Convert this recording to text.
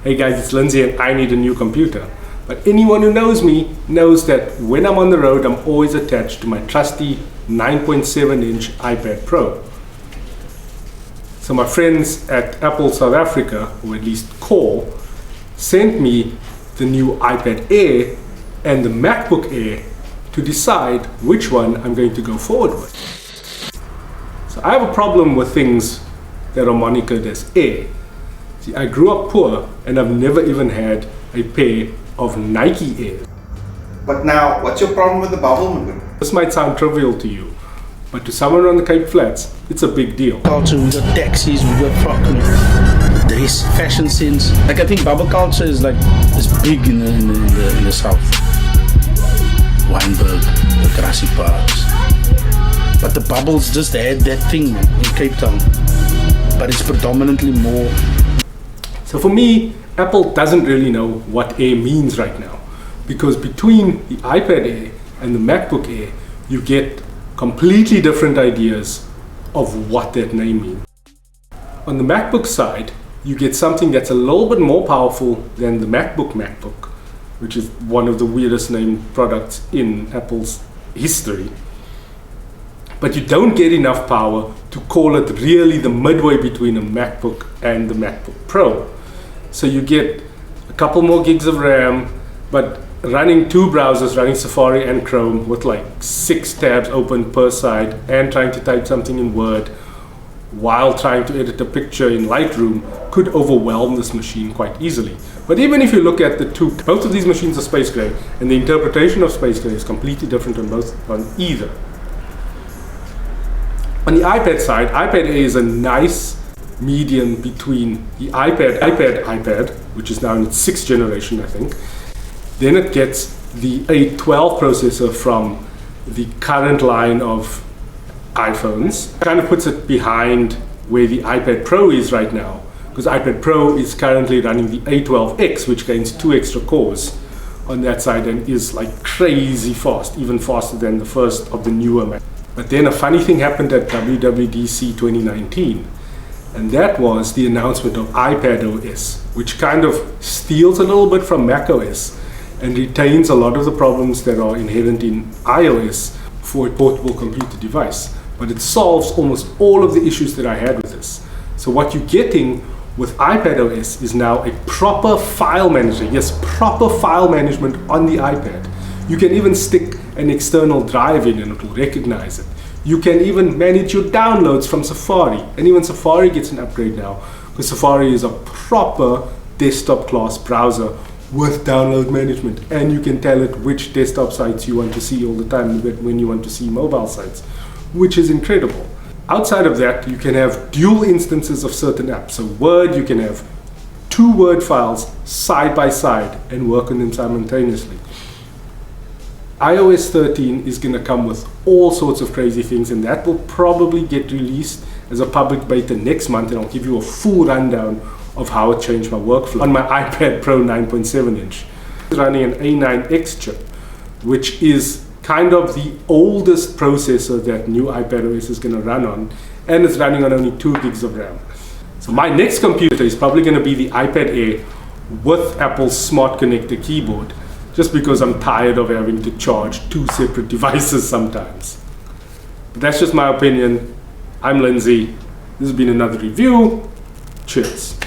Hey guys, it's Lindsay and I need a new computer. But anyone who knows me knows that when I'm on the road, I'm always attached to my trusty 9.7-inch iPad Pro. So my friends at Apple South Africa, or at least Core, sent me the new iPad Air and the Macbook Air to decide which one I'm going to go forward with. So I have a problem with things that are monikered as Air. See, I grew up poor and I've never even had a pair of Nike Air. But now, what's your problem with the bubble? This might sound trivial to you, but to someone on the Cape Flats, it's a big deal. Culture, we got taxis, we got fucking dress, fashion sense. Like I think bubble culture is big in the south. Wynberg, the grassy parks. But the bubbles just had that thing in Cape Town. But it's predominantly more. So for me, Apple doesn't really know what Air means right now, because between the iPad Air and the MacBook Air, you get completely different ideas of what that name means. On the MacBook side, you get something that's a little bit more powerful than the MacBook, which is one of the weirdest named products in Apple's history. But you don't get enough power to call it really the midway between a MacBook and the MacBook Pro. So you get a couple more gigs of RAM, but running two browsers, running Safari and Chrome with like 6 tabs open per side and trying to type something in Word while trying to edit a picture in Lightroom could overwhelm this machine quite easily. But even if you look at the two, both of these machines are space gray, and the interpretation of space gray is completely different on either. On the iPad side, iPad Air is a nice medium between the iPad, which is now in its 6th generation, I think. Then it gets the A12 processor from the current line of iPhones. Kind of puts it behind where the iPad Pro is right now, because iPad Pro is currently running the A12X, which gains 2 extra cores on that side and is like crazy fast, even faster than the first of the newer Mac. But then a funny thing happened at WWDC 2019, and that was the announcement of iPadOS, which kind of steals a little bit from macOS and retains a lot of the problems that are inherent in iOS for a portable computer device. But it solves almost all of the issues that I had with this. So what you're getting with iPadOS is now a proper file manager. Yes, proper file management on the iPad. You can even stick an external drive in and it will recognize it. You can even manage your downloads from Safari, and even Safari gets an upgrade now, because Safari is a proper desktop class browser with download management, and you can tell it which desktop sites you want to see all the time when you want to see mobile sites, which is incredible. Outside of that, you can have dual instances of certain apps. So Word, you can have 2 Word files side by side and work on them simultaneously. iOS 13 is going to come with all sorts of crazy things, and that will probably get released as a public beta next month, and I'll give you a full rundown of how it changed my workflow. On my iPad Pro 9.7-inch, it's running an A9X chip, which is kind of the oldest processor that new iPadOS is going to run on, and it's running on only 2 gigs of RAM. So my next computer is probably going to be the iPad Air with Apple's Smart Connector keyboard, just because I'm tired of having to charge 2 separate devices sometimes. But that's just my opinion. I'm Lindsay. This has been another review. Cheers.